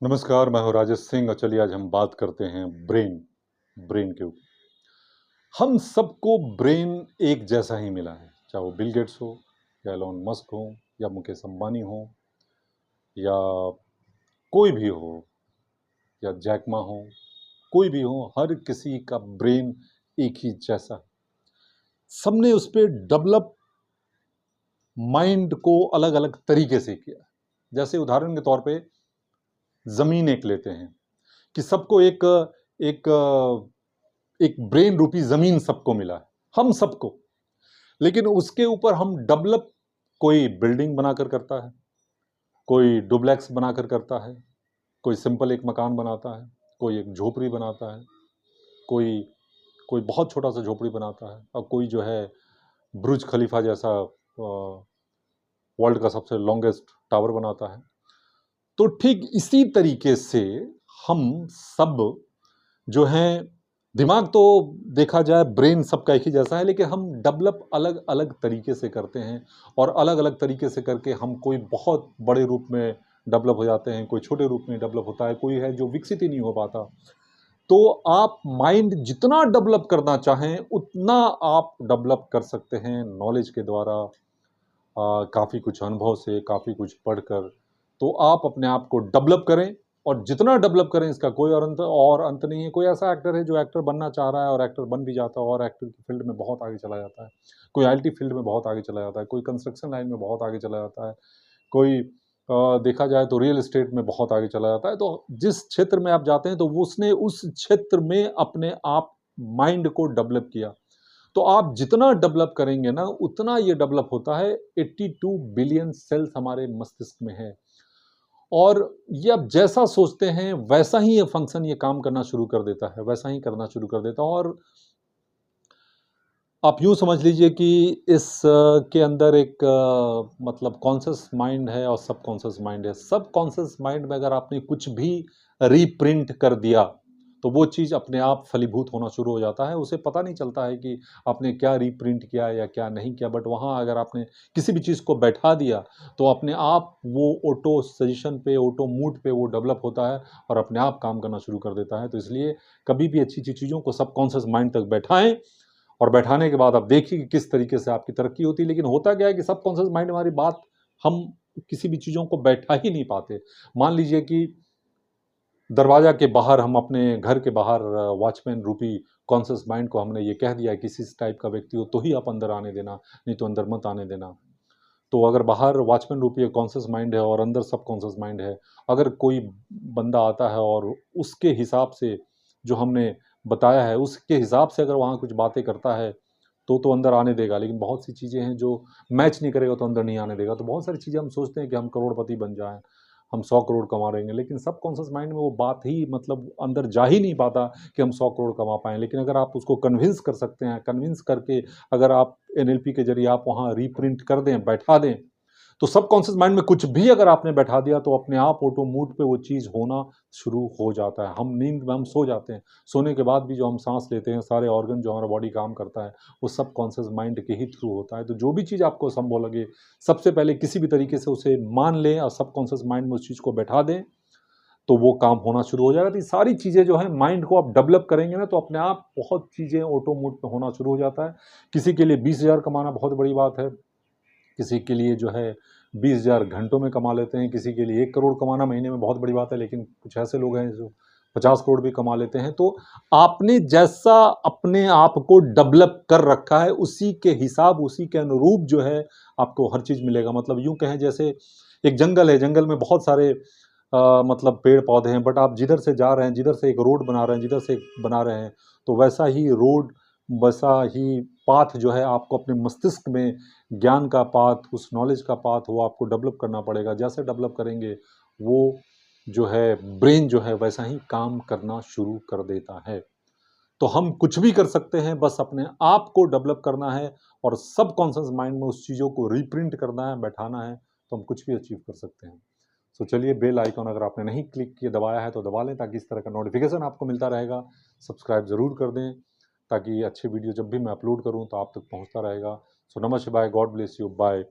नमस्कार, मैं हूँ राजेश सिंह और चलिए आज हम बात करते हैं ब्रेन के ऊपर। हम सबको ब्रेन एक जैसा ही मिला है, चाहे वो बिल गेट्स हो या एलोन मस्क हो या मुकेश अंबानी हो या कोई भी हो या जैक मा हो, कोई भी हो, हर किसी का ब्रेन एक ही जैसा है। सबने उस पे डेवलप माइंड को अलग अलग तरीके से किया। जैसे उदाहरण के तौर पे जमीन एक लेते हैं कि सबको एक एक एक ब्रेन रूपी जमीन सबको मिला है, हम सबको। लेकिन उसके ऊपर हम डेवलप, कोई बिल्डिंग बनाकर करता है, कोई डुप्लेक्स बनाकर करता है, कोई सिंपल एक मकान बनाता है, कोई एक झोपड़ी बनाता है, कोई कोई बहुत छोटा सा झोपड़ी बनाता है, और कोई जो है बुर्ज खलीफा जैसा वर्ल्ड का सबसे लॉन्गेस्ट टावर बनाता है। तो ठीक इसी तरीके से हम सब जो हैं, दिमाग तो देखा जाए ब्रेन सबका एक ही जैसा है, लेकिन हम डेवलप अलग अलग तरीके से करते हैं। और अलग अलग तरीके से करके हम कोई बहुत बड़े रूप में डेवलप हो जाते हैं, कोई छोटे रूप में डेवलप होता है, कोई है जो विकसित ही नहीं हो पाता। तो आप माइंड जितना डेवलप करना चाहें उतना आप डेवलप कर सकते हैं नॉलेज के द्वारा, काफ़ी कुछ अनुभव से, काफ़ी कुछ पढ़कर। तो आप अपने आप को डेवलप करें, और जितना डेवलप करें इसका कोई और अंत नहीं है। कोई ऐसा एक्टर है जो एक्टर बनना चाह रहा है और एक्टर बन भी जाता है और एक्टर की फील्ड में बहुत आगे चला जाता है। कोई आईटी फील्ड में बहुत आगे चला जाता है, कोई कंस्ट्रक्शन लाइन में बहुत आगे चला जाता है, कोई देखा जाए तो रियल एस्टेट में बहुत आगे चला जाता है। तो जिस क्षेत्र में आप जाते हैं तो उसने उस क्षेत्र में अपने आप माइंड को डेवलप किया। तो आप जितना डेवलप करेंगे ना, उतना ये डेवलप होता है। 82 बिलियन सेल्स हमारे मस्तिष्क में है, और ये आप जैसा सोचते हैं वैसा ही ये फंक्शन, ये काम करना शुरू कर देता है, वैसा ही करना शुरू कर देता है। और आप यूँ समझ लीजिए कि के अंदर एक मतलब कॉन्शियस माइंड है और सब कॉन्शियस माइंड है। सब कॉन्शियस माइंड में अगर आपने कुछ भी रीप्रिंट कर दिया, तो वो चीज़ अपने आप फलीभूत होना शुरू हो जाता है। उसे पता नहीं चलता है कि आपने क्या रीप्रिंट किया या क्या नहीं किया, बट वहाँ अगर आपने किसी भी चीज़ को बैठा दिया, तो अपने आप वो ऑटो सजेशन पे, ऑटो मूड पे वो डेवलप होता है और अपने आप काम करना शुरू कर देता है। तो इसलिए कभी भी अच्छी-अच्छी चीज़ों को सब कॉन्शियस माइंड तक बैठाएँ, और बैठाने के बाद आप देखिए कि किस तरीके से आपकी तरक्की होती है। लेकिन होता क्या है कि सबकॉन्शियस माइंड हमारी बात, हम किसी भी चीज़ों को बैठा ही नहीं पाते। मान लीजिए कि दरवाज़ा के बाहर, हम अपने घर के बाहर वॉचमैन रूपी कॉन्शियस माइंड को हमने ये कह दिया है, किसी टाइप का व्यक्ति हो तो ही आप अंदर आने देना, नहीं तो अंदर मत आने देना। तो अगर बाहर वॉचमैन रूपी कॉन्शियस माइंड है और अंदर सबकॉन्शियस माइंड है, अगर कोई बंदा आता है और उसके हिसाब से जो हमने बताया है, उसके हिसाब से अगर वहाँ कुछ बातें करता है, तो अंदर आने देगा। लेकिन बहुत सी चीज़ें हैं जो मैच नहीं करेगा तो अंदर नहीं आने देगा। तो बहुत सारी चीज़ें हम सोचते हैं कि हम करोड़पति बन जाएँ, हम 100 करोड़ कमा लेंगे, लेकिन सबकॉन्शियस माइंड में वो बात ही मतलब अंदर जा ही नहीं पाता कि हम 100 करोड़ कमा पाएँ। लेकिन अगर आप उसको कन्विंस कर सकते हैं, कन्विंस करके अगर आप एनएलपी के ज़रिए आप वहाँ रीप्रिंट कर दें, बैठा दें, तो सबकॉन्शियस माइंड में कुछ भी अगर आपने बैठा दिया, तो अपने आप ऑटो मूड पे वो चीज़ होना शुरू हो जाता है। हम नींद में हम सो जाते हैं, सोने के बाद भी जो हम सांस लेते हैं, सारे ऑर्गन जो हमारा बॉडी काम करता है, वो सबकॉन्शियस माइंड के ही थ्रू होता है। तो जो भी चीज़ आपको संभव लगे, सबसे पहले किसी भी तरीके से उसे मान लें और सबकॉन्शियस माइंड में उस चीज़ को बैठा दें, तो वो काम होना शुरू हो जाएगा। तो ये सारी चीज़ें जो है माइंड को आप डेवलप करेंगे ना, तो अपने आप बहुत चीज़ें ऑटो मोड पे होना शुरू हो जाता है। किसी के लिए 20,000 कमाना बहुत बड़ी बात है, किसी के लिए जो है 20,000 घंटों में कमा लेते हैं, किसी के लिए 1 करोड़ कमाना महीने में बहुत बड़ी बात है, लेकिन कुछ ऐसे लोग हैं जो 50 करोड़ भी कमा लेते हैं। तो आपने जैसा अपने आप को डेवलप कर रखा है, उसी के हिसाब, उसी के अनुरूप जो है आपको हर चीज़ मिलेगा। मतलब यूँ कहें जैसे एक जंगल है, जंगल में बहुत सारे मतलब पेड़-पौधे हैं, बट आप जिधर से जा रहे हैं, जिधर से एक रोड बना रहे हैं, जिधर से एक बना रहे हैं, तो वैसा ही रोड, वैसा ही पाथ जो है आपको अपने मस्तिष्क में, ज्ञान का पाथ, उस नॉलेज का पाथ, वो आपको डेवलप करना पड़ेगा। जैसे डेवलप करेंगे, वो जो है ब्रेन जो है वैसा ही काम करना शुरू कर देता है। तो हम कुछ भी कर सकते हैं, बस अपने आप को डेवलप करना है और सबकॉन्शियस माइंड में उस चीज़ों को रीप्रिंट करना है, बैठाना है, तो हम कुछ भी अचीव कर सकते हैं। तो चलिए, बेल आइकॉन अगर आपने नहीं क्लिक किया, दबाया है तो दबा लें, ताकि इस तरह का नोटिफिकेशन आपको मिलता रहेगा। सब्सक्राइब ज़रूर कर दें, ताकि अच्छे वीडियो जब भी मैं अपलोड करूँ तो आप तक पहुँचता रहेगा। सो नमः शिवाय, गॉड ब्लेस यू, बाय।